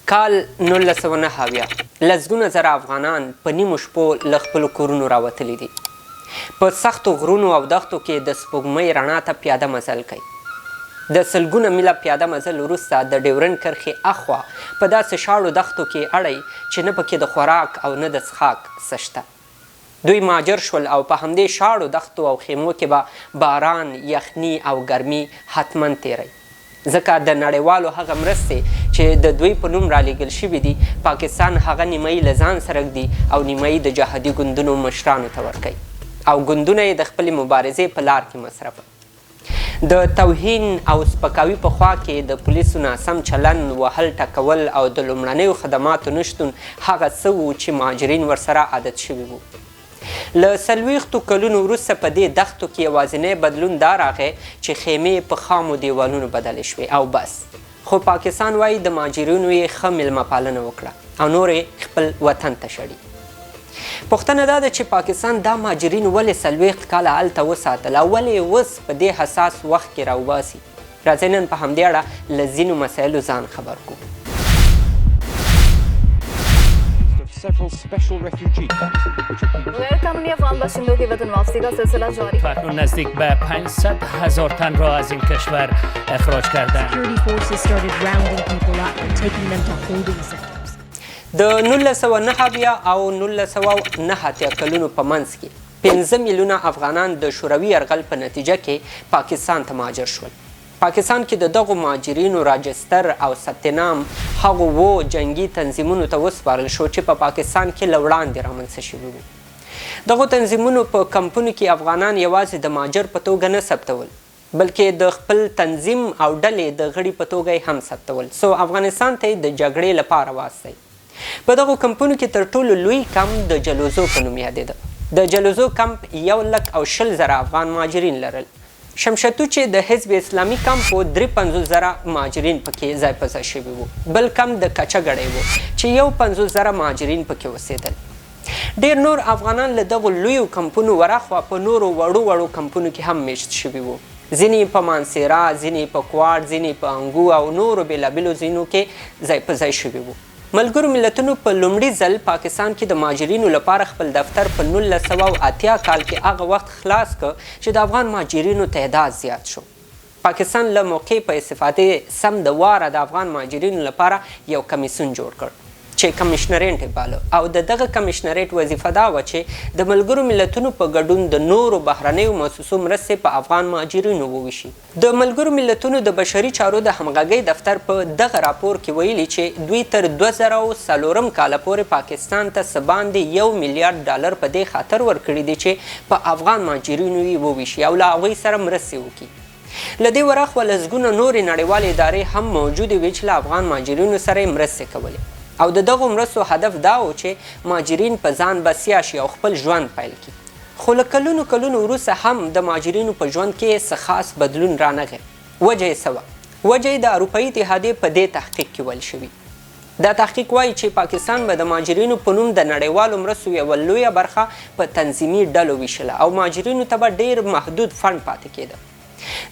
کال 1909 لسګونه زره افغانان په نیمو شپو له خپلو کورونو راوتلي دي. په سختو غرونو او دښتو کې د سپوږمۍ رڼا ته پیاده مزل کوي. د سلګونه میله پیاده مزل وروسته د ډیورنډ کرښې اخوا په داسې شاړو دښتو کې اړی چې نه پکې د خوراک او نه د څښاک څه شته. دوی مهاجر شول او په همدې شاړو دښتو او خیمو کې به باران، یخني او ګرمي حتما تیری. ځکه د نړیوالو هغه مرستې چې د دوی په نوم رالیږل شوي دي پاکستان هغه نیمایي له ځان سره ږدي او نیمایي د جهادي ګوندونو مشرانو ته ورکوي او ګوندونه یې د خپلې مبارزې په لار کې مصرفوي. د توهین او سپکاوي په خوا کې د پولیسو ناسم چلن، وهل ټکول او د لومړنیو خدماتو نشتون هغه څه و چې مهاجرین ورسره عادت شوي وو. له 40 کلونو وروسته په دې دښتو کې یوازینی بدلون دا راغی چې خیمې په خامو دیوالونو بدلې شوې او بس. خو پاکستان وایي د مهاجرینو یې ښه میلمه پالنه وکړه او نور یې خپل وطن ته شړي. پوښتنه دا ده چې پاکستان دا مهاجرین ولې 40 کاله هلته وساتل او ولې اوس په دې حساس وخت کې راوباسي؟ راځئ نن په همدې اړه له ځینو مسایلو ځان خبر کړو. Several special refugee camps. غیر قانونی افغان باشندوں کی وطن واپسی کا سلسلہ جاری ہے. اکنون نزدیک به 500,000 تن را از این کشور اخراج کردند. Security forces started rounding people up and taking them to holding centers. د 1909 او 1909 کلونو په منځ کې 15 میلیونه افغانان د شوروي یرغل په نتیجه کې پاکستان ته مهاجر شول. پاکستان کې د دغو مهاجرینو راجستر او ثبت نام هغو جنگي تنظیمونو ته وسپارل شو چې په پاکستان کې له وړاندې رامنځته شوي وو. دغو تنظیمونو په کمپونو کې افغانان یوازې د مهاجر په توګه نه ثبتول بلکې د خپل تنظیم او ډلې د غړي په توګه یې هم ثبتول څو افغانستان ته یې د جګړې لپاره واستوي. په دغو کمپونو کې تر ټولو لوی کمپ د جلوزو په نوم یادېده. د جلوزو کمپ 120,000 افغان مهاجرین لرل. شمشتو چې د حزب اسلامي کمپ 53,000 مهاجرین پکې ځای په ځای شوي وو. بل کمپ د کچهګړی وو چې 50,000 مهاجرین پکې اوسېدل. ډېر نور افغانان له دغو لویو کمپونو ورهخوا په نورو وړو کمپونو کې هم میشت شوي وو. ځینې په مانسیرا، ځینې په کوارډ، ځینې په انګو او نورو بېلابېلو ځایونو کې ځای په ځای شوي وو. ملګرو ملتونو په لومړي ځل پاکستان کې د مهاجرینو لپاره خپل دفتر په 1980 کال کې هغه وخت خلاص کړ چې د افغان مهاجرینو تعداد زیات شو. پاکستان له موقع په استفادې سم د واره د افغان مهاجرینو لپاره یو کمیسیون جوړ کړ چې کمشنریټ یې باله او د دغه کمشنریټ وظیفه دا وه چې د ملګرو ملتونو په ګډون د نورو بهرنیو مؤسسو مرستې په افغان مهاجرینو وویشي. د ملګرو ملتونو د بشري چارو د همغږۍ دفتر په دغه راپور کې ویلي چې دوی تر 2004 کاله پورې پاکستان ته څه باندې $1 میلیارډ په دې خاطر ورکړي دي چې په افغان مهاجرینو یې وویشي او له هغوی سره مرستې وکړي. له دې ورهخوا لسګونه نورې نړیوالې ادارې هم موجودې وې چې له افغان مهاجرینو سره یې مرستې کولې او د دغو مرستو هدف دا و چې مهاجرین په ځان بسیا شي او خپل ژوند پیل کړي. خو له کلونو وروسته هم د مهاجرینو په ژوند کې څه خاص بدلون رانغی. وجه یې څه وه؟ وجه یې د اروپایي اتحادیې په دې تحقیق کې ویل شوي. دا تحقیق وایي چې پاکستان به د مهاجرینو په نوم د نړیوالو مرستو یوه لویه برخه په تنظیمي ډلو ویشله او مهاجرینو ته به ډېر محدود فنډ پاتې کېده.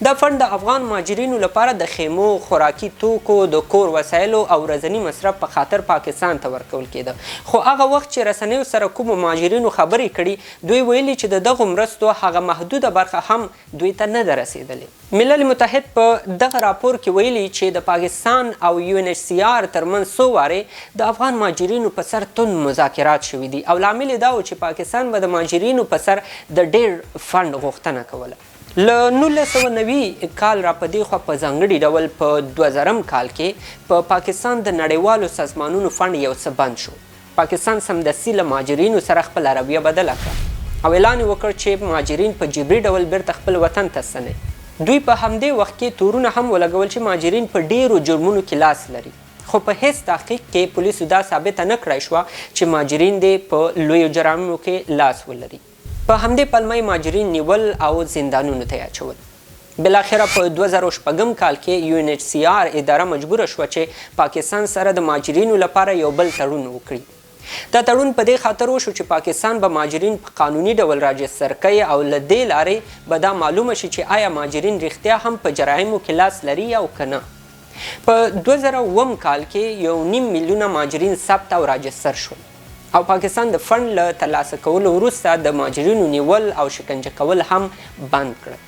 دا فنډ د افغان مهاجرینو لپاره د خیمو، خوراکي توکو، د کور وسایلو او ورځني مصرف په خاطر پاکستان ته ورکول کېده. خو هغه وخت چې رسنیو سره کومو مهاجرینو خبرې کړي دوی ویلي چې د دغو مرستو هغه محدوده برخه هم دوی ته نه ده رسېدلې. ملل متحد په دغه راپور کې ویلي چې د پاکستان او UNHCR ترمنځ څو وارې د افغان مهاجرینو په سر تون مذاکرات شوي دي او لامل یې دا و چې پاکستان به د مهاجرینو په سر د ډېر فنډ غوښتنه کوله. له 1990 کال را په دې خوا په ځانګړي ډول په 2000 کال کې په پاکستان د نړیوالو سازمانونو فنډ یو څه بند شو. پاکستان سمدستي له مهاجرینو سره خپله رویه بدله کړه او اعلان یې وکړ چې مهاجرین په جبري ډول بیرته خپل وطن ته ستنوي. دوی په همدې وخت کې تورونه هم ولګول چې مهاجرین په ډیرو جرمونو کې لاس لري. خو په هیڅ تحقیق کې پولیسو دا ثابته نه کړای شوه چې مهاجرین دې په لویو جرایمو کې لاس ولري. په همدې پلمه مهاجرین نیول او زندانونو ته اچول. بلاخره په 2006 کال کې UNHCR اداره مجبوره شوه چې پاکستان سره د مهاجرینو لپاره یو بل تړون وکړي. دا تړون په دې خاطر وشو چې پاکستان به مهاجرین په قانوني ډول راجستر کوي او له دې لارې به دا معلومه شي چې آیا مهاجرین رښتیا هم په جرایمو کې لاس لري او که نه. په 2009 کال کې 1.5 میلیونه مهاجرین ثبت او راجستر شول او پاکستان د فنډ له ترلاسه کولو وروسته د مهاجرینو نیول او شکنجه کول هم بند کړل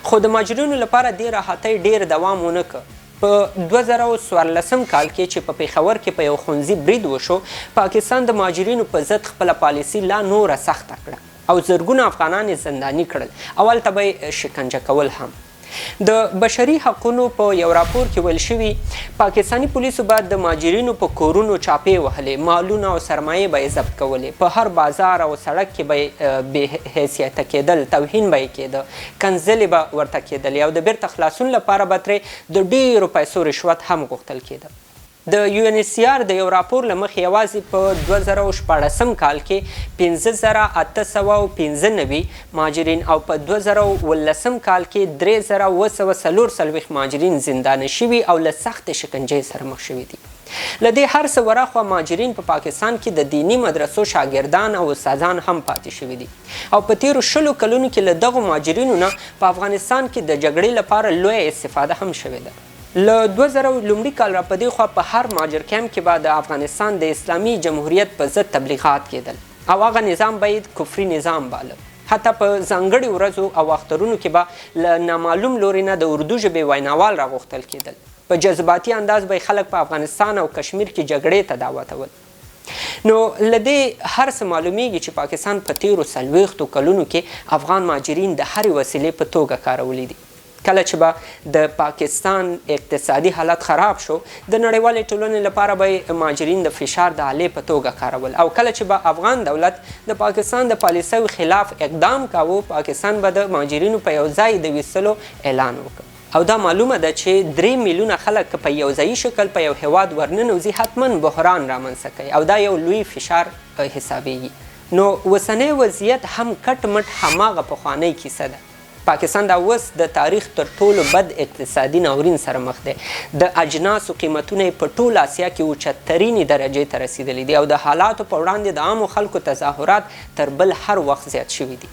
خو د مهاجرینو لپاره دې راحتۍ ډیر دوام ونه کړ. په 2014 کال کې چې په پېښور کې په یو ښوونځي برید وشو پاکستان د مهاجرینو په ضد خپله پالیسي لا نوره سخته کړه او زرګونه افغانان یې زنداني کړل او هلته به یې شکنجه کول هم. د بشري حقونو په یو راپور کې ویل شوي پاکستاني پولیسو به د مهاجرینو په کورونو چاپې وهلې، مالونه او سرمایې به یې ضبط کولې، په هر بازار او سړک کې به یې بې حیثیته کېدل، توهین به یې کېده، کنځلې به ورته کېدلې او د بیرته خلاصون لپاره به ترې د ډېرو پیسو رشوت هم غوښتل کېده. د UNHCR د یو راپور له مخې یوازې په 2014 کال کې 5895 مهاجرین او په 2019 کال کې 3744 مهاجرین زندانه شوي او له سختې شکنجې سره مخ شوي دي. له دې هر څه وراخوا مهاجرین په پاکستان کې د دینی مدرسو شاګردان او استادان هم پاتې شوي دي او په تیرو 20 کلونو کې له دغو مهاجرینو نه په افغانستان کې د جګړې لپاره لویه استفاده هم شوې ده. له 2000 لومړي کال را پدې خوا په هر مهاجر کیمپ کې به د افغانستان د اسلامي جمهوریت په ضد تبلیغات کېدل او هغه نظام باید کفري نظام باله. حتی په ځانګړي ورځو او اخترونو کې به له نامعلوم لوري نه د اردو ژبې ویناوال راغوښتل کېدل. په جذباتي انداز به خلک په افغانستان او کشمیر کې جګړې ته دعوتول. نو له دې هر څه معلومیږي چې پاکستان په تیرو 40 کلونو کې افغان مهاجرین د هرې وسیلې په توګه کارولي دي. کله چې به د پاکستان اقتصادي حالت خراب شو د نړیوالې ټولنې لپاره به مهاجرین د فشار د آلې په توګه کارول او کله چې به افغان دولت د پاکستان د پالیسیو خلاف اقدام کاوه پاکستان به د مهاجرینو په یو ځای د ویستلو اعلان وکړ او دا معلومه ده چې 3 میلیونه خلک په یو ځایي شکل په یو هیواد ورننوځي حتما بحران رامنځته کوي او دا یو لوی فشار حسابیږي. نو اوسنی وضعیت هم کټ مټ هماغه پخوانۍ کیسه ده. پاکستان دا اوس د تاریخ تر ټولو بد اقتصادي ناورین سره مخ دی. د اجناسو قیمتونه په ټول آسیا کې اوچترینې درجې ته رسیدلي دي او د حالاتو په وړاندې د عامو خلکو تظاهرات تر بل هر وخت زیات شوي دي.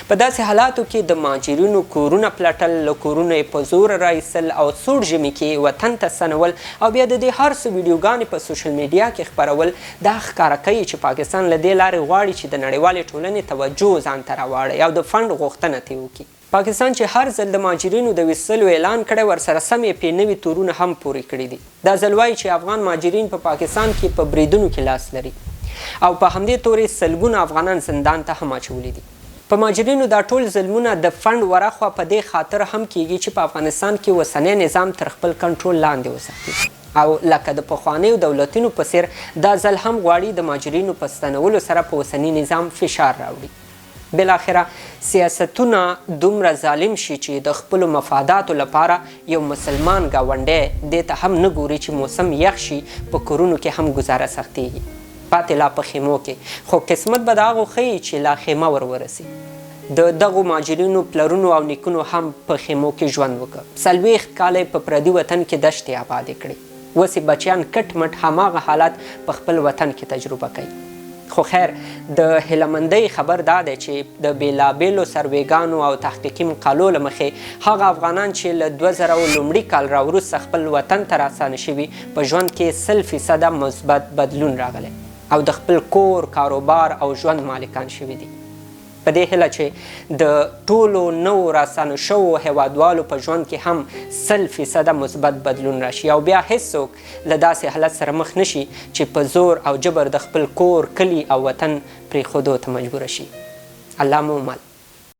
په داسې حالاتو کې د مهاجرینو کورونه پلټل، له کورونو یې په زور رایستل او سوړ ژمي کې وطن ته ستنول او بیا د دې هر څه ویډیوګانې په سوشل میډیا کې خپرول دا ښکاره کوي چې پاکستان له دې لارې غواړي چې د نړیوالې ټولنې توجه ځان ته راواړي او د فنډ غوښتنه ترې وکړي. پاکستان چې هر ځل د مهاجرینو د ویستلو اعلان کړی ورسره سم یې پرې نوي تورونه هم پورې کړي دي. دا ځل وایي چې افغان مهاجرین په پاکستان کې په بریدونو کې لاس لري او په همدې تورې سلګونه افغانان زندان ته هم اچولي دي. په مهاجرینو دا ټول ظلمونه د فنډ ورخوا په دې خاطر هم کیږي چې په افغانستان کې اوسنی نظام تر خپل کنټرول لاندې وساتي او لکه د پخوانیو دولتونو په څیر دا ځل هم غواړي د مهاجرینو په ستنولو سره په اوسني نظام فشار راوړي. بالاخره سیاستونه دومره ظالم شي چې د خپلو مفاداتو لپاره یو مسلمان ګاونډی دې ته هم نه ګوري چې موسم یخ شي په کورونو کې هم ګزاره سختیږي. پاتې لا په خیمو کې خو قسمت به د هغو ښیي چې لا خیمه ورورسي. د دغو مهاجرینو پلرونو او نیکونو هم په خیمو کې ژوند وکړ. 40 کاله په پردي وطن کې دشتې آبادې کړې. اوس یې بچیان کټ مټ هماغه حالات په خپل وطن کې تجربه کوي. خو خیر د هیلهمندۍ خبر دا دی چې د بیلابیلو سروېګانو او تحقیقي مقالو له مخې هغه افغانان چې له 2000 لومړي کال راوروسته خپل وطن ته راستانه شوي په ژوند کې 100% مثبت بدلون راغلی او د خپل کور، کاروبار او ژوند مالکان شوي دي. په دې هیله چې د ټولو نوو راستانه شوو هیوادوالو په ژوند کې هم 100% مثبت بدلون راشي او بیا هیڅوک له داسې حالت سره مخ نشي چې په زور او جبر د خپل کور، کلي او وطن پرېښودو ته مجبوره شي. الله مو مل.